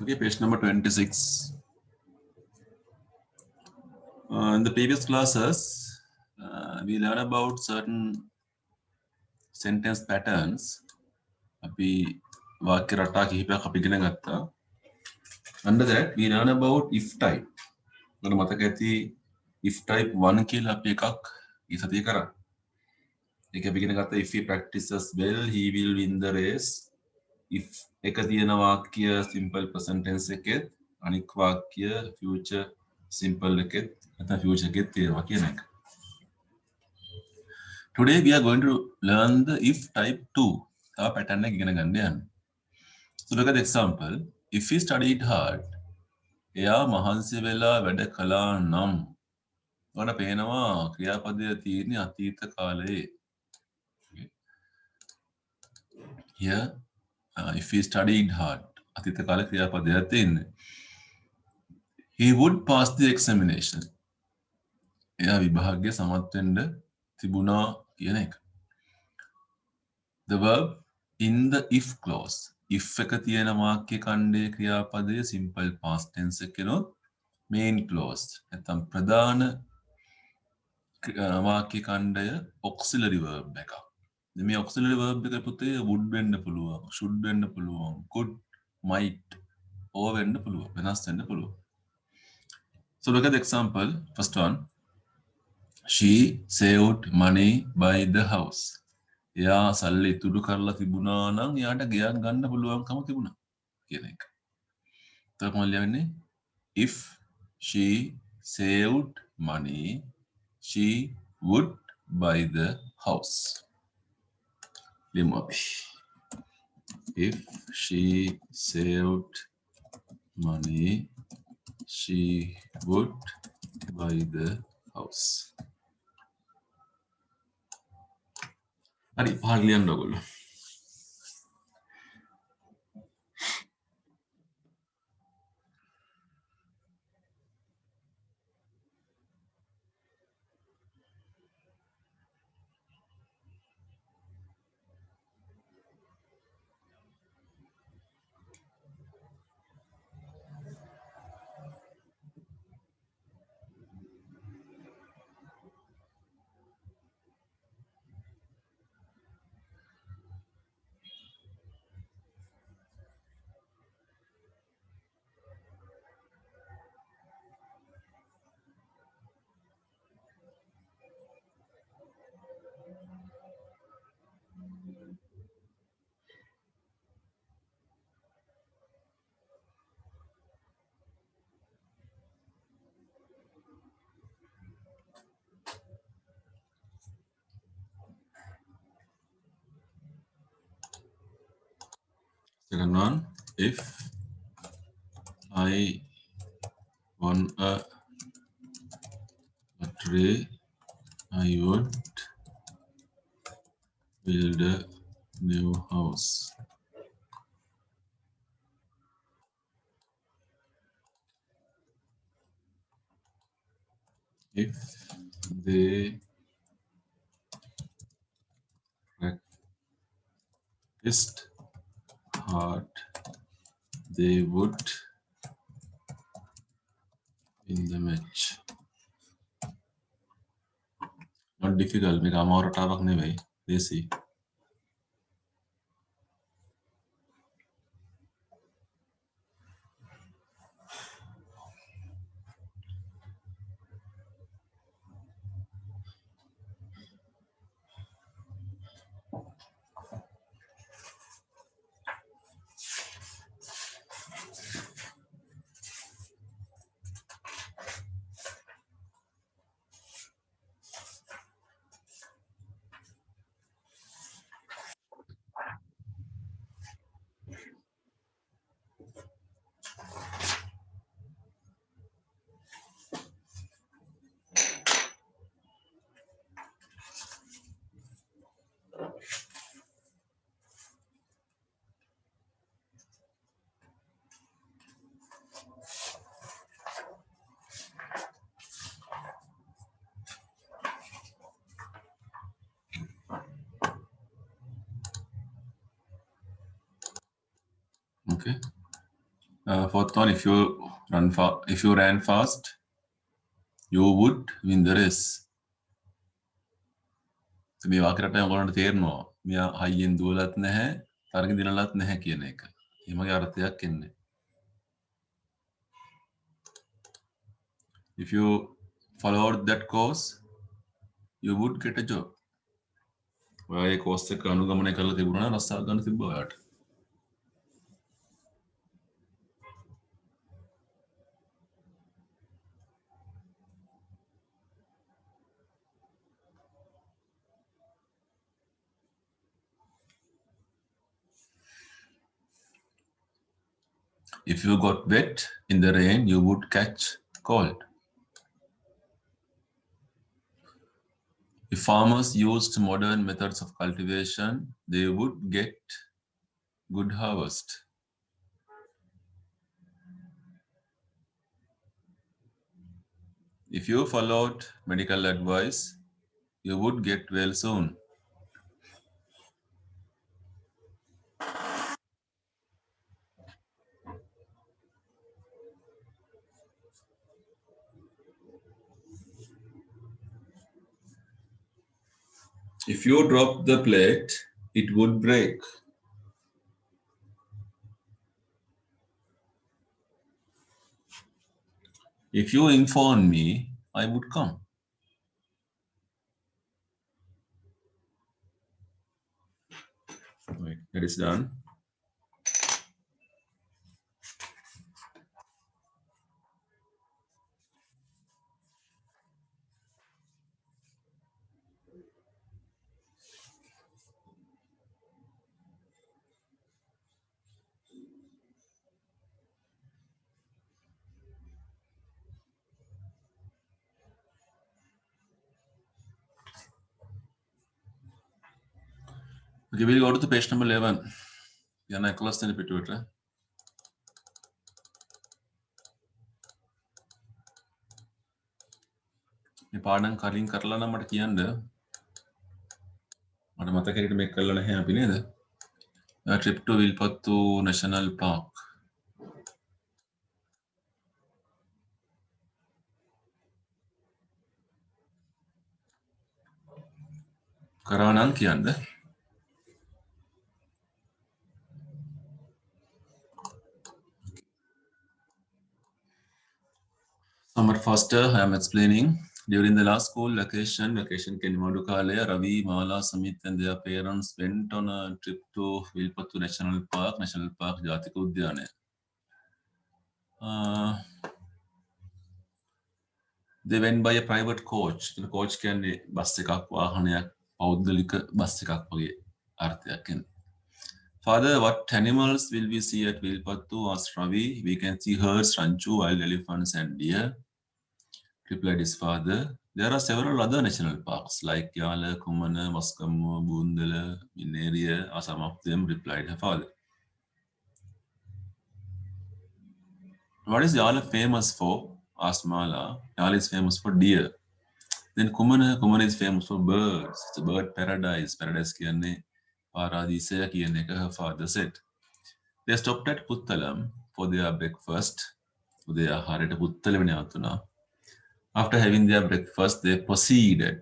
Okay, page number 26. In the previous classes, we learned about certain sentence patterns. අපි වාක්‍ය රටා කිහිපයක් අපි ඉගෙන ගත්තා. Under that, we learn about if type. මට මතක ඇති if type 1 කියලා අපි එකක් ඉසතිය කරා. ඒක අපි ඉගෙන ගත්තා if he practices well, he will win the race. if එක තියෙන වාක්‍ය simple present tense එකෙත් අනික් වාක්‍ය future simple එකෙත් නැත්නම් future එකෙත් තියෙනවා කියන එක. Today we are going to learn the if type 2. තව pattern එක ඉගෙන ගන්න යන්නේ. So look at the example. If he studied hard, එයා මහන්සි වෙලා වැඩ කළා නම් ඔන්න පේනවා ක්‍රියාපදයේ තියෙන අතීත කාලයේ. Here if he studied hard අතීත කාල ක්‍රියාපදයක් තියෙන්නේ. He would pass the examination. එයා විභාගය සමත් වෙන්න තිබුණා කියන එක. The verb in the if clause. if එක තියෙන වාක්‍ය ඛණ්ඩයේ ක්‍රියාපදයේ simple past tense එකනොත් main clause නැත්නම් ප්‍රධාන වාක්‍ය ඛණ්ඩය auxiliary verb එකක්. මේ auxiliary verb එක පුතේ would වෙන්න පුළුවන්, should වෙන්න පුළුවන්, could, might, or වෙන්න පුළුවන්, වෙනස් වෙන්න පුළුවන්. So look at the example. First one. She saved money by the house. එයා සල්ලි ඉතුරු කරලා තිබුණා නම් එයාට ගෙයක් ගන්න පුළුවන්කම තිබුණා කියන එක. තමයි ලියන්නේ if she saved money, she would buy the house. ලියමු අපි. If she saved money, she would buy the house. හරි පහල ලියන්න ඕගොල්ලෝ. Second one, if I won a lottery, I would build a new house. If they practiced hard, they would win the match. Not difficult. මේක අමාරු රටාවක් නෙවෙයි. දේසි. Okay. Fourth one, if you ran fast, you would win the race. මේ වාක්‍යයට ඔයගොල්ලන්ට තේරෙනවා. මෙයා හයියෙන් දුවලත් නැහැ, තරගෙ දිනලත් නැහැ කියන එක. මේ වගේ අර්ථයක් එන්නේ. If you followed that course, you would get a job. ඔයා ඒ කෝස් එක අනුගමනය කරලා තිබුණා නම් රස්සාවක් ගන්න තිබ්බා ඔයාට. If you got wet in the rain, you would catch cold. If farmers used modern methods of cultivation, they would get good harvest. If you followed medical advice, you would get well soon. If you drop the plate, it would break. If you inform me, I would come. Right, that is done. Okay, we'll go to the page number 11. Yeah, I close the picture. මේ පාඩම් කලින් කරලා නම් මට කියන්න. මට මතක හිටිට මේක කළා නැහැ අපි නේද? Trip to Vilpattu National Park. කරා නම් කියන්න. Somewhat faster, I am explaining. During the last school vacation Kenimadu Kalaya, Ravi, Mala, Samit and their parents went on a trip to Vilpattu National Park Jatika Udyana. They went by a private coach. The coach can bus එකක් වාහනයක් පෞද්ගලික bus එකක් වගේ අර්ථයක් එන්නේ. Father, what animals will we see at Vilpattu? Asked Ravi. We can see herds, ranchu, wild elephants and deer, replied his father. There are several other national parks like Yala, Kumana, Maskamu, Bundala, Mineria are some of them, replied her father. What is Yala famous for? Asked Mala. Yala is famous for deer. Then Kumana is famous for birds. It's a bird paradise. Paradise කියන්නේ පාරාදීසය කියන එක her father said. They stopped at Puttalam for their breakfast. උදේ ආහාරයට Puttalam නැවතුණා. After having their breakfast, they proceeded.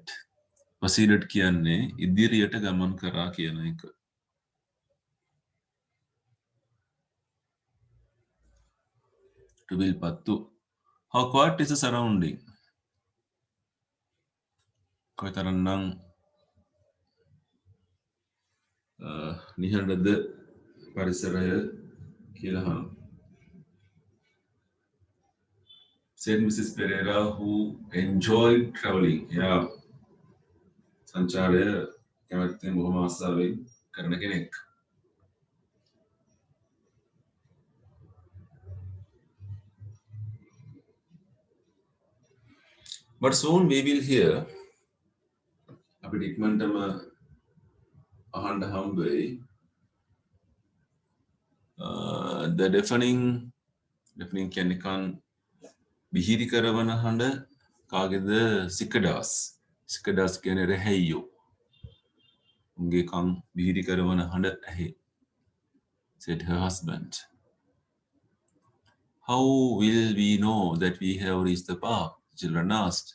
Proceeded කියන්නේ ඉදිරියට ගමන් කරා කියන එක. To Vilpattu. How quiet is the surrounding? කොයිතරම්නම් නිහඬද පරිසරය කියලා අහනවා. Said Mrs. Pereira, who enjoyed traveling. Yeah. සංචාරය කැමැත්තෙන් බොහොම ආසාවෙන් කරන කෙනෙක්. But soon we will hear අපිට ඉක්මනටම අහන්න හම්බ වෙයි the deafening කියන්නේ කන් බිහිරි කරවන හඬ කාගේද? සිකඩාස් කියන්නේ රැහැයියෝ. උන්ගේ කන් බිහිරි කරවන හඬ ඇහි, said her husband. How will we know that we have reached the park? Children asked.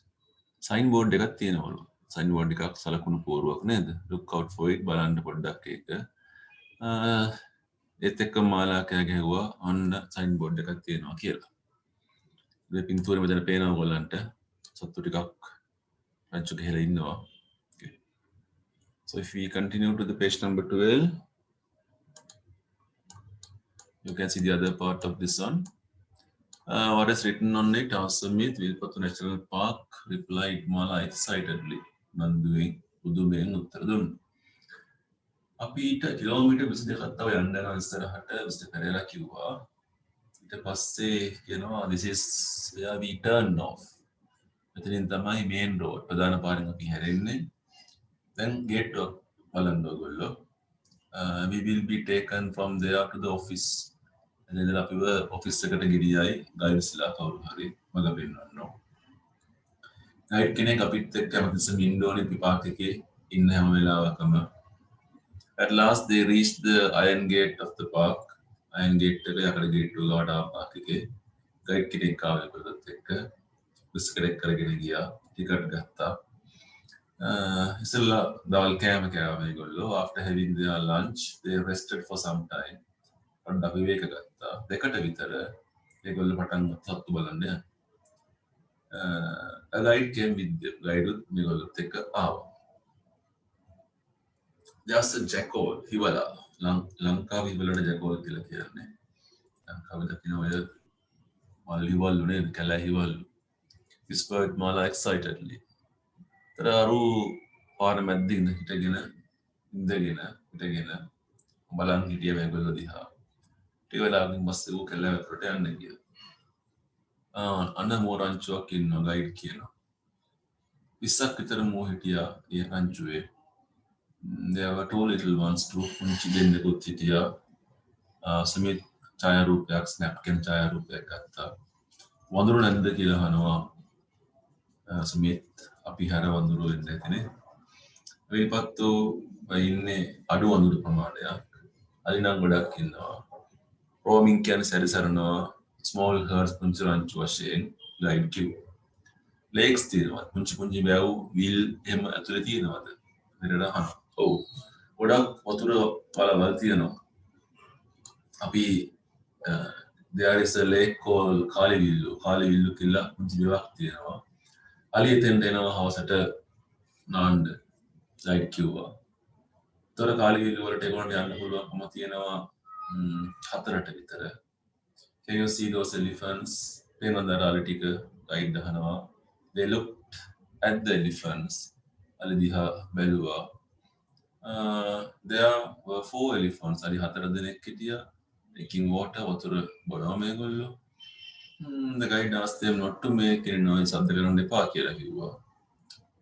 Signboard එකක් තියෙනවලු. Signboard එකක් සලකුණු පෝරුවක් නේද? Look out for it බලන්න පොඩ්ඩක් ඒක. ඒත් එක්ක මාලා කෑ ගැහුවා ඔන්න signboard එකක් තියෙනවා කියලා. මේ පින්තූරෙ මෙතන පේනවා ඔයගොල්ලන්ට. සත්තු ටිකක් රංචු ගහලා ඉන්නවා. Okay. So if we continue to the page number 12, you can see the other part of this one. What is written on it? Assamit Wilpattu National Park, replied Mala excitedly. Nanduwe පුදුමයෙන් උත්තර දුන්නා. අපිට kilometre 22ක් තව යන්න යනවා ඉස්සරහට mister Perera කිව්වා. ඊට පස්සේ කියනවා this is where we turn off. මෙතනින් තමයි main road ප්‍රධාන පාරෙන් අපි හැරෙන්නේ. Then gate එක බලන්න ඕගොල්ලෝ. We will be taken from there to the office. එතන අපිව ඔෆිස් එකට ගිහියයි ගයිඩ්ස්ලා කවුරු හරි මග පෙන්වන්න ඕන. ගයිඩ් කෙනෙක් අපිත් එක්ක හැමතිස්සෙම ඉන්න ඕනේ පිපාක් එකේ ඉන්න හැම වෙලාවකම. At last they reached the iron gate of the park. Iron gate එක යකඩ ගේට් එක ගාවට පාක් එකේ ගයිඩ් කෙනෙක් ආවේ ඒකත් එක්ක බස් එකක් කරගෙන ගියා. ටිකට් ගත්තා. ඉස්සෙල්ලා දවල් කෑම කෑවා මේගොල්ලෝ. After having their lunch they rested for some time. පොඩ්ඩක් විවේක ගත්තා. දෙකට විතර ඒගොල්ලෝ පටන් සත්තු බලන්න යනවා. A guide came with them. Guide මේගොල්ලොත් එක්ක ආවා. There's a jackal, හිවලා. ලංකාවේ හිවලට jackal කියලා කියන්නේ. ලංකාවේ දකින්න ඔය මල්ලිවල් නේද? කැලෑ හිවල්. Whispered Mala excitedly. තර අරු පාර මැද්දේ හිටගෙන බලන් හිටිය මේගොල්ලෝ දිහා. ටික වෙලාවකින් පස්සේ ඌ කැලෑ වලට යන්න ගියා. අන්න මෝරංචුවක් ඉන්නවා ගයිඩ් කියනවා. 20ක් විතර මෝ හිටියා ඒ රංචුවේ. There were two little ones too. පුංචි දෙන්නෙකුත් හිටියා. සමිත් ඡායාරූපයක් ස්නැප්කන් ඡායාරූපයක් ගත්තා. වඳුරු නැද්ද කියලා අහනවා. සමිත් අපි හැර වඳුරු වෙන්න ඇතිනේ. විල්පත්තු ඉන්නේ අඩු වඳුරු ප්‍රමාණයක්. අලිනම් ගොඩක් ඉන්නවා. roaming කියන්නේ සැරිසරනවා. small herds පුංචි රංචු වශයෙන් ගයිඩ් කිව්වා. lakes තියෙනවා. පුංචි බැව් විල් එහෙම ඇතුලේ තියෙනවද? මෙතන අහනවා. ඔව්. ගොඩක් වතුර වලවල් තියෙනවා. අපි there is a lake called කාලිවිල්ලු. කාලිවිල්ලු කියලා පුංචි බැවක් තියෙනවා. අලිය එතෙන්ට එනවා හවසට නාන්න. ගයිඩ් කිව්වා. තොර කාලිවිල්ලු වලට ඒගොල්ලන්ට යන්න පුළුවන්කම තියෙනවා 4ට විතර. Can you see those elephants? පේනදාරාලි ටික ගයිඩ් අහනවා. They looked at the elephants. අලි දිහා බැලුවා. There were 4 elephants. අලි 4 දෙනෙක් හිටියා. Drinking water වතුර බොනවා මේගොල්ලෝ. The guide asked them not to make any noise. අද්ද කරන්න එපා කියලා කිව්වා.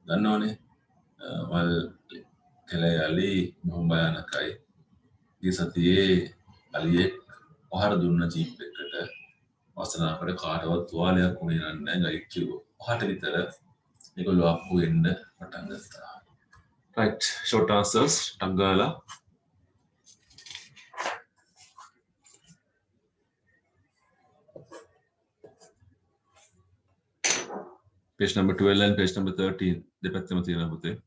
දන්නවනේ. වල් කැලේ අලි බොහොම භයානකයි. ඒ සතියේ අලියෙක් පහර දුන්න ජීප් එකකට වසනාකට කාටවත් තුවාලයක් උනේ නැහැ ගයිඩ් කිව්වා. පහට විතර ඒගොල්ලෝ ආපහු එන්න පටන් ගත්තා. Right, short answers. Tagala. Page number 12 and page number 13. දෙපැත්තම තියෙනවා පුතේ.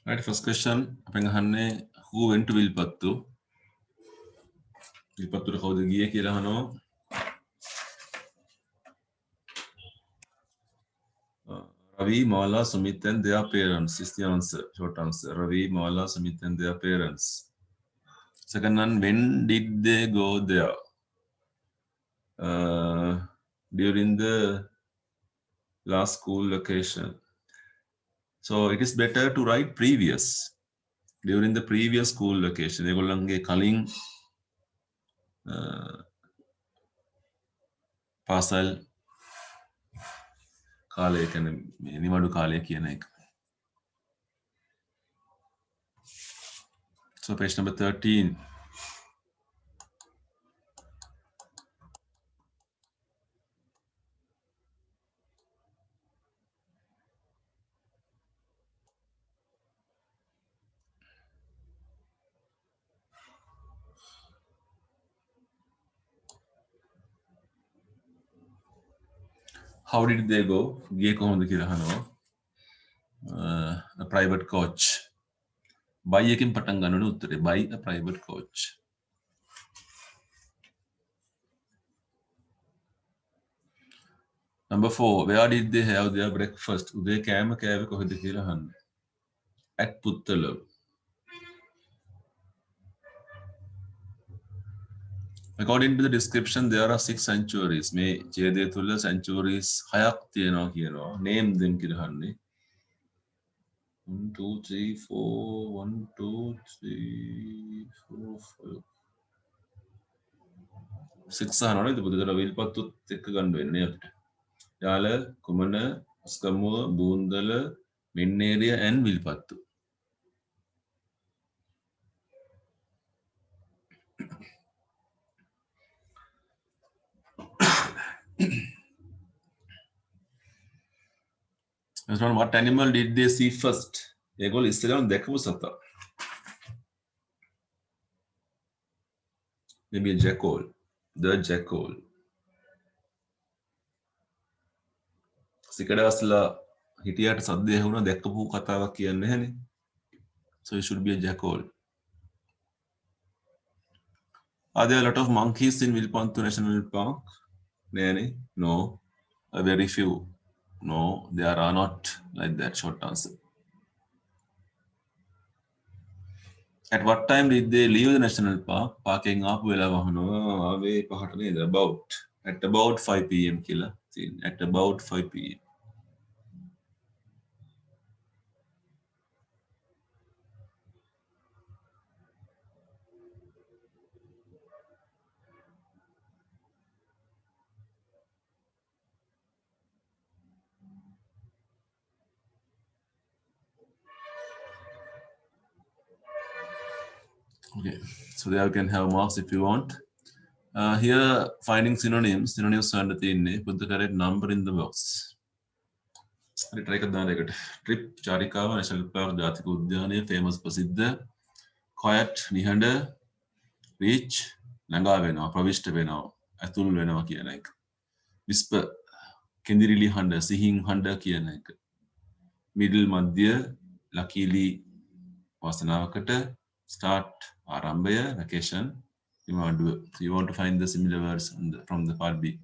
Right, first question අපෙන් අහන්නේ who went to විල්පත්තු? විල්පත්තුට කවුද ගියේ කියලා අහනවා. Ravi, Mala, Sumit and their parents is the answer. Short answer. Ravi, Mala, Sumit and their parents. Second one, when did they go there? During the last school vacation. So it is better to write previous. During the previous school vacation. ඒගොල්ලන්ගේ කලින් පාසල් කාලය කියන්නේ නිවඩු කාලය කියන එක. So page number 13. How did they go? ගියේ කොහොමද කියලා අහනවා. A private coach. By එකෙන් පටන් ගන්න ඕනේ උත්තරේ. By a private coach. Number 4. Where did they have their breakfast? උදේ කෑම කෑවේ කොහෙද කියලා අහන්නේ. At Puttalam. According to the description, there are 6 sanctuaries. මේ ඡේදය තුල sanctuaries 6ක් තියෙනවා කියනවා. Name them කියලා අහන්නේ. 1 2 3 4 1 2 3 4 5 6 අහනවනේ. ඒක පුදුතර විල්පත්තුත් එක්ක ගන්න වෙන්නේ අපිට. යාල, කුමන, අස්කමුව, බූන්දල, මෙන්නේරිය and Wilpattu. What animal did they see first? ඒගොල්ලෝ ඉස්සෙල්ලාම දැකපු සතා. Maybe a jackal. The jackal. සිකඩවස්ලා හිටියට සද්දය ඇහුණා දැක්කපු කතාවක් කියන්නේ නැහැනේ. So it should be a jackal. Are there a lot of monkeys in Vilpanttu National Park? No. Very few. No, there are not like that. Short answer. At what time did they leave the national park? Parking up at about 5 p.m. Killer. At about 5 p.m. Okay, so there you can have marks if you want. Here, finding synonyms. Synonyms are put the correct number in the box. Try Trip, Charikawa, National Park, Jathika Udyane, famous ප්‍රසිද්ධ, quiet, නිහඬ, reach, ළඟා වෙනවා, ප්‍රවිෂ්ඨ වෙනවා, ඇතුල් වෙනවා කියන එක. whisper, කෙඳිරිලි හඬ, සිහින් හඬ කියන එක. middle, මධ්‍ය, luckily, වාසනාවකට, start, ආරම්භය, vacation, නිවාඩුව. So you want to find the similar words from the part B.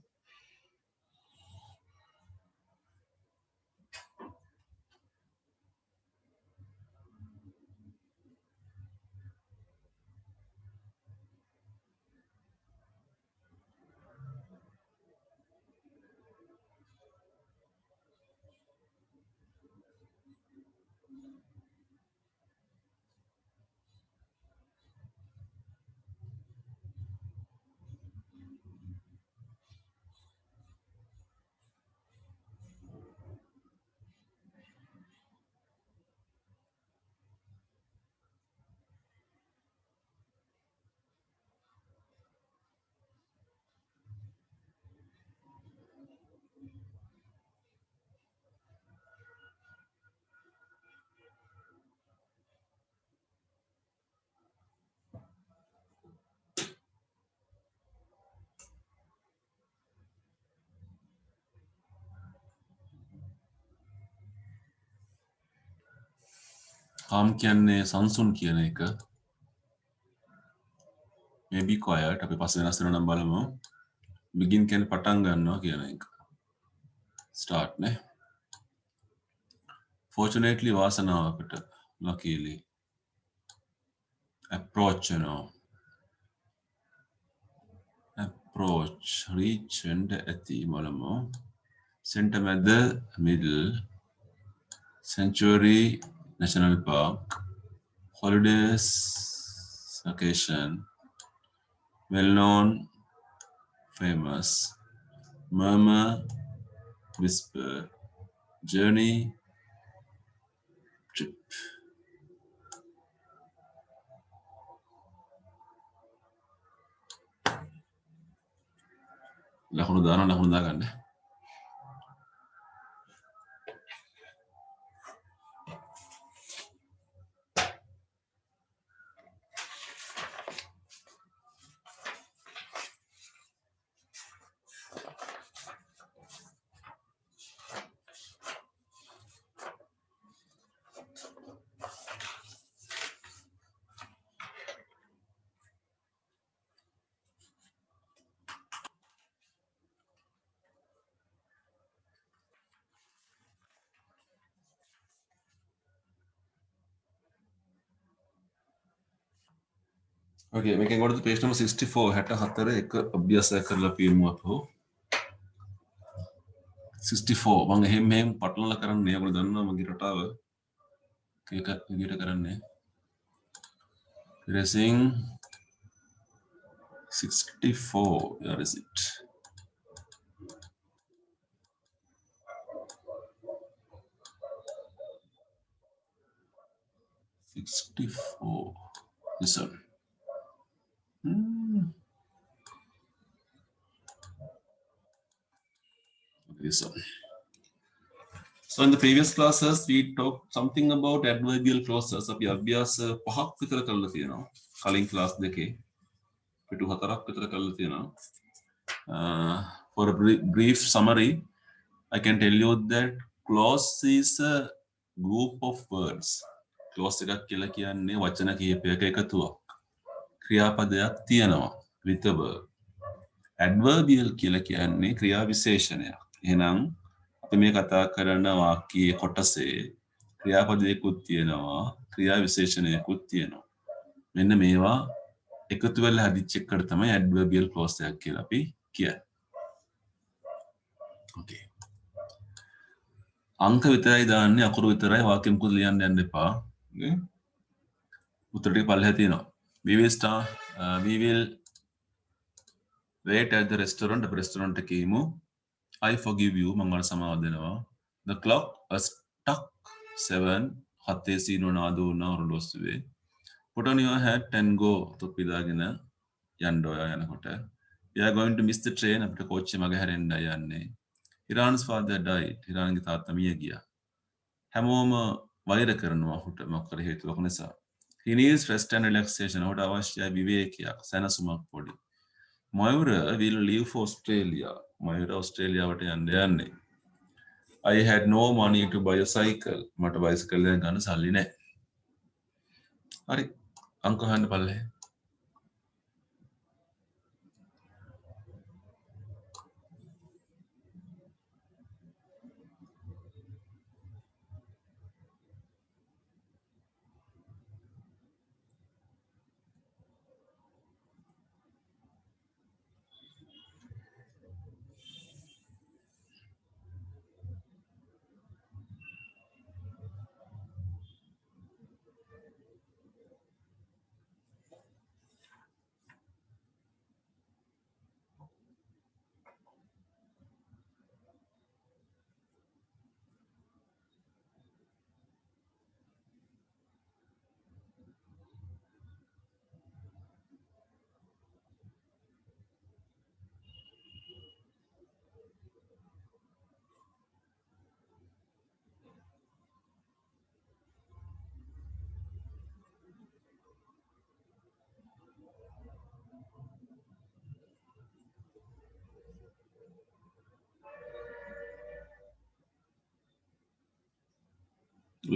calm කියන්නේ සංසුන් කියන එක. Maybe quiet. අපි පස්සේ වෙනස් වෙනවා නම් බලමු. Begin කියන්නේ පටන් ගන්නවා කියන එක. Start නේ. Fortunately වාසනාවකට luckily approach approach reach and ඇති බලමු. Center මැද middle sanctuary national park holidays occasion well known famous murmur whisper journey trip ලකුණු දාගන්න. Okay, we can go to the page number 64. 64 එක අභ්‍යාසයක් කරලා පියමු අපෝ. 64 මම එහෙම පටලලා කරන්නේ ඔයගොල්ලෝ දන්නවා මගේ රටාව. ඒක විදිහට කරන්නේ. Erasing 64. Where is it? This one. This one. So in the previous classes, we talked something about adverbial clauses. අපි අභ්‍යාස 5ක් විතර කරලා තියෙනවා. කලින් class දෙකේ. පිටු 4ක් විතර කරලා තියෙනවා. For a brief summary, I can tell you that clause is a group of words. Clause එකක් කියලා කියන්නේ වචන කිහිපයක එකතුවක්. ක්‍රියාපදයක් තියෙනවා with a verb. Adverbial කියලා කියන්නේ ක්‍රියා විශේෂණයක්. එහෙනම් අපි මේ කතා කරන වාක්‍යයේ කොටසේ ක්‍රියාපදයකුත් තියෙනවා ක්‍රියා විශේෂණයකුත් තියෙනවා. මෙන්න මේවා එකතු වෙලා හදිච්ච එකට තමයි adverbial clause එකක් කියලා අපි කියන්නේ. Okay. අංක විතරයි දාන්නේ අකුරු විතරයි වාක්‍ය මුකුත් ලියන්න යන්න එපා. Okay. උත්තර ටික පල්ලෙහා තියෙනවා. We will wait at the restaurant. අපි restaurant එකේ ඉමු. I forgive you. මම ඔයාලට සමාව දෙනවා. The clock was struck 7. 7 සීනෝ නාද වුණා ඔරලෝසුවේ. Put on your hat and go. තොප්පි දාගෙන යන්න ඔයා යනකොට. We are going to miss the train. අපිට කෝච්චිය මග හැරෙන්නයි යන්නේ. Iran's father died. ඉරාන්ගේ තාත්තා මිය ගියා. හැමෝම වෛර කරනවා ඔහුට මොකක් කර හේතුවක් නිසා. He needs rest and relaxation. ඔහුට අවශ්‍යයි විවේකයක්, සැනසුමක් පොඩි. Moira will leave for Australia. Moira Australia යන්න යන්නේ. I had no money to buy a cycle. මට බයිසිකල් එකක් ගන්න සල්ලි නැහැ. හරි. අංක හොයන්න බලන්න.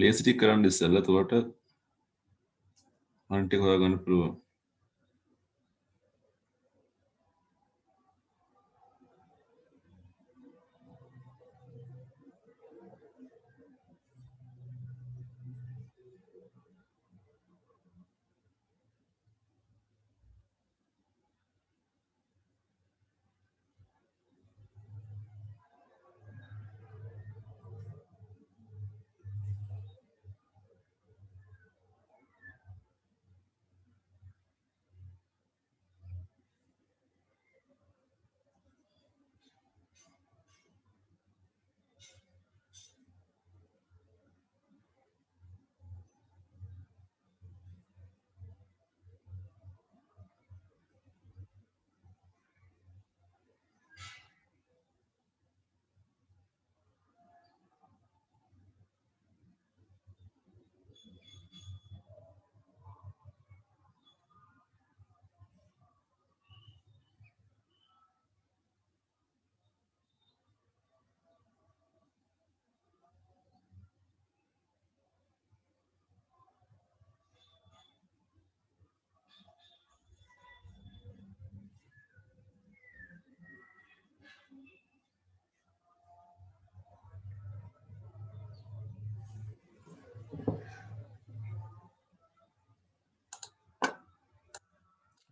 ලේසි ටික කරන්න ඉස්සෙල්ලා එතකොට අනිත් එක හොයාගන්න පුළුවන්.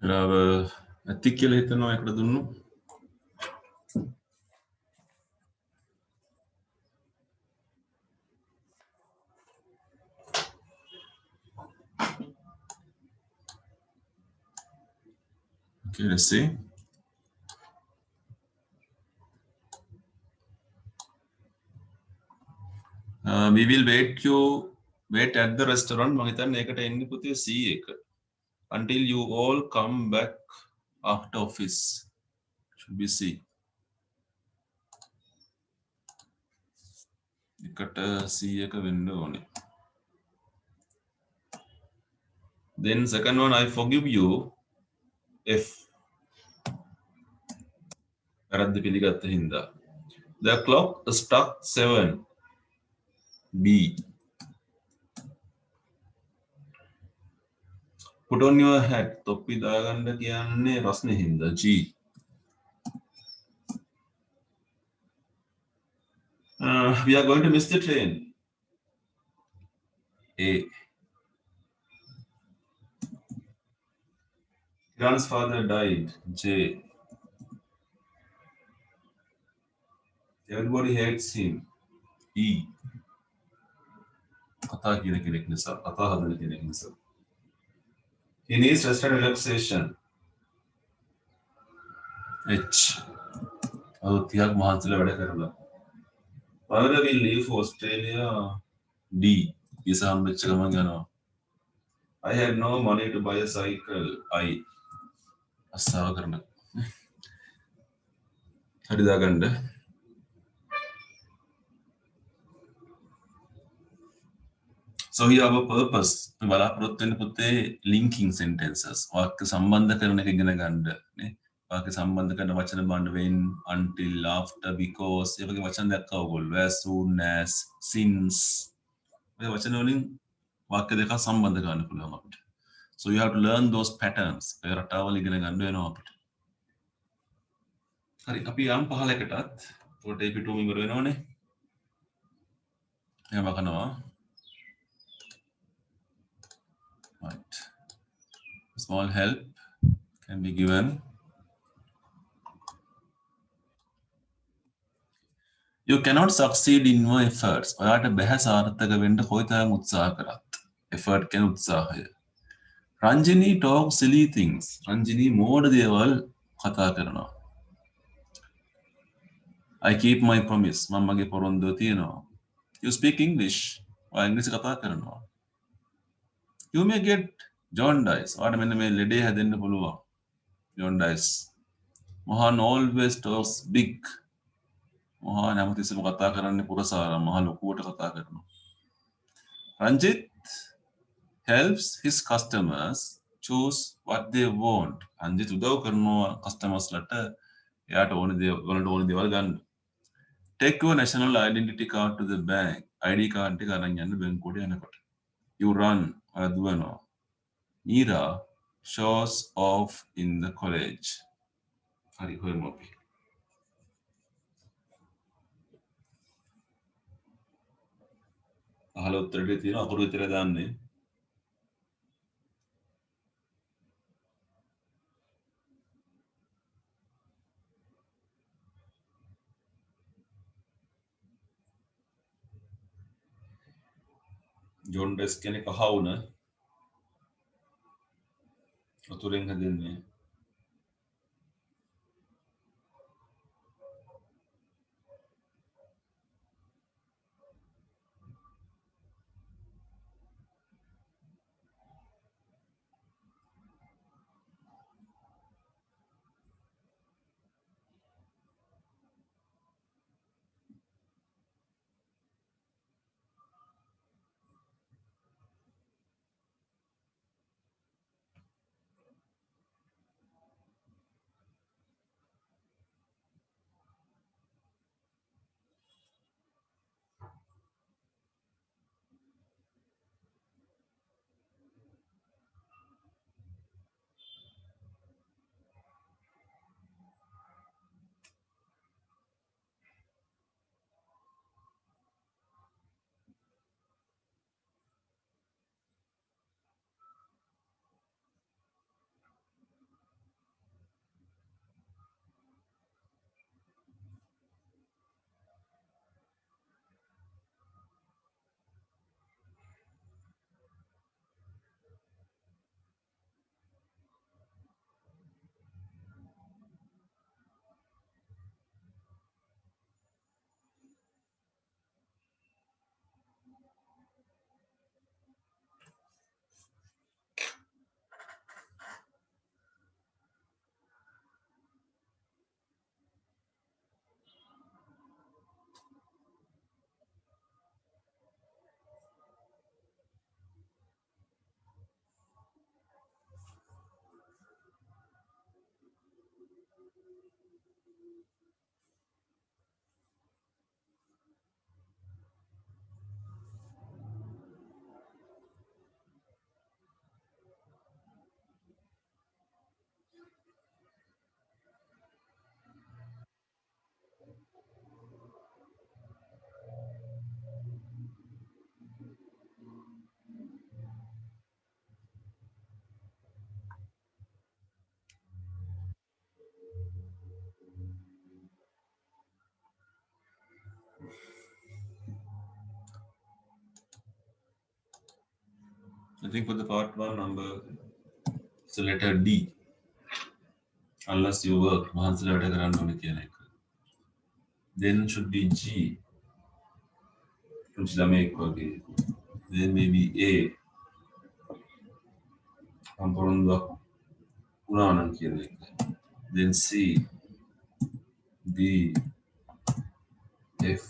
එලාව ඇති කියලා හිතනවා එකට දුන්නු. Okay, let's see. We will wait at the restaurant. මම හිතන්නේ ඒකට එන්නේ පුතේ C එක. Until you all come back after office. Should be C. එකට C එක වෙන්න ඕනේ. Then second one, I forgive you. F. වැරද්ද පිළිගත්ත හින්දා. The clock struck 7. B. Put on your hat. තොප්පි දාගන්න කියන්නේ රස්නේ හින්දා. G. We are going to miss the train. A. Kiran's father died. J. Everybody hates him. E. කතා කියන කෙනෙක් නිසා. කතා හදන කෙනෙක් නිසා. He needs rest and relaxation. H. අද 30ක් මහන්සිලා වැඩ කරලා. Father will leave for Australia. D. visa හම්බෙච්ච ගමන් යනවා. I had no money to buy a cycle. I. අස්සාව කරන. හරි දාගන්න. So here our purpose බලාපොරොත්තු වෙන පුතේ linking sentences වාක්‍ය සම්බන්ධ කරන එක ඉගෙන ගන්න නේ වාක්‍ය සම්බන්ධ කරන වචන බඳ when until after because ඒ වගේ වචන දැක්කව ඔයගොල්ලෝ as soon as since මේ වචන වලින් වාක්‍ය දෙක සම්බන්ධ කරන්න පුළුවන් අපිට. So you have to learn those patterns. ඒ රටාවල ඉගෙන ගන්න වෙනවා අපිට. හරි අපි යම් 15කටත් පොට AP2 ඉවර වෙනවනේ. එහෙම කරනවා. Right. Small help can be given. You cannot succeed in your efforts. ඔයාට බැහැ සාර්ථක වෙන්න කොයිතරම් උත්සාහ කරත්. effort කියන උත්සාහය. Ranjini talk silly things. Ranjini මෝඩ දේවල් කතා කරනවා. I keep my promise. මම මගේ පොරොන්දුව තියනවා. You speak English. ඔයා ඉංග්‍රීසි කතා කරනවා. You may get jaundice. ඔයාට මෙන්න මේ ලෙඩේ හැදෙන්න පුළුවන්. Jaundice. Mohan always talks big. Mohan හැමතිස්සෙම කතා කරන්නේ පුරසාරම්. මහ ලොකුවට කතා කරනවා. Ranjit helps his customers choose what they want. Ranjit උදව් කරනවා customers ලට එයාට ඕන දේවල් ගන්න. Take your national identity card to the bank. ID card එක අරන් යන්න බැංකුවට යනකොට. You run. දුවනවා. Mira shows off in the college. හරි හොයමු අපි. අහල උත්තරේ තියෙන අකුරු විතර දාන්නේ. ජොන් ඩෙස් කෙනෙක් අහවුන අතුරෙන් හැදෙන්නේ. I think for the part 1 number, it's the letter D. Unless you work, මහන්සිලා වැඩ කරන්න ඕනේ කියන එක. Then should be G. පුංචි ළමයෙක් වගේ. Then maybe A. පොරොන්දුවක් වුණා නම් කියන එක. Then C. D. F.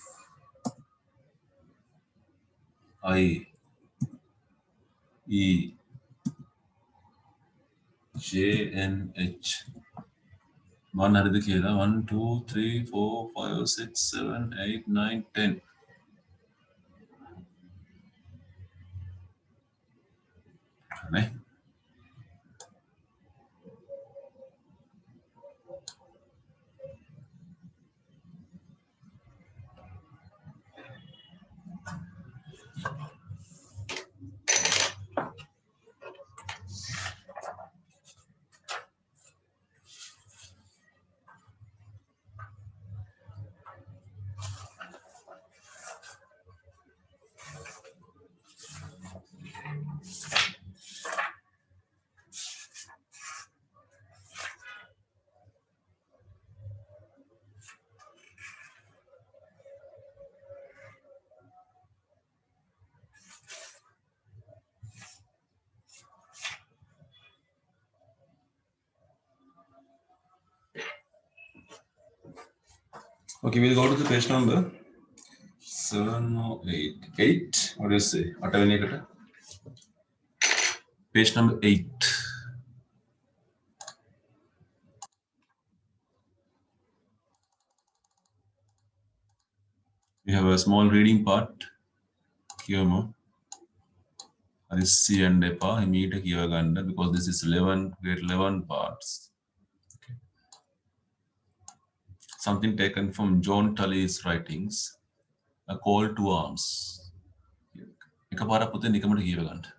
I. E. J and H. මම හරිද කියලා 1 2 3 4 5 6 7 8 9 10. නේ? Okay, we'll go to the page number 7 or 8. 8? What do you say? Page number 8. We have a small reading part. Here, අදිස්සි වෙන්න එපා. හිමීට කියව ගන්න because this is 11 grade 11 parts. Okay. Something taken from John Tully's writings, A Call to Arms. එකපාරක් පුතේ නිකමට කියව ගන්න.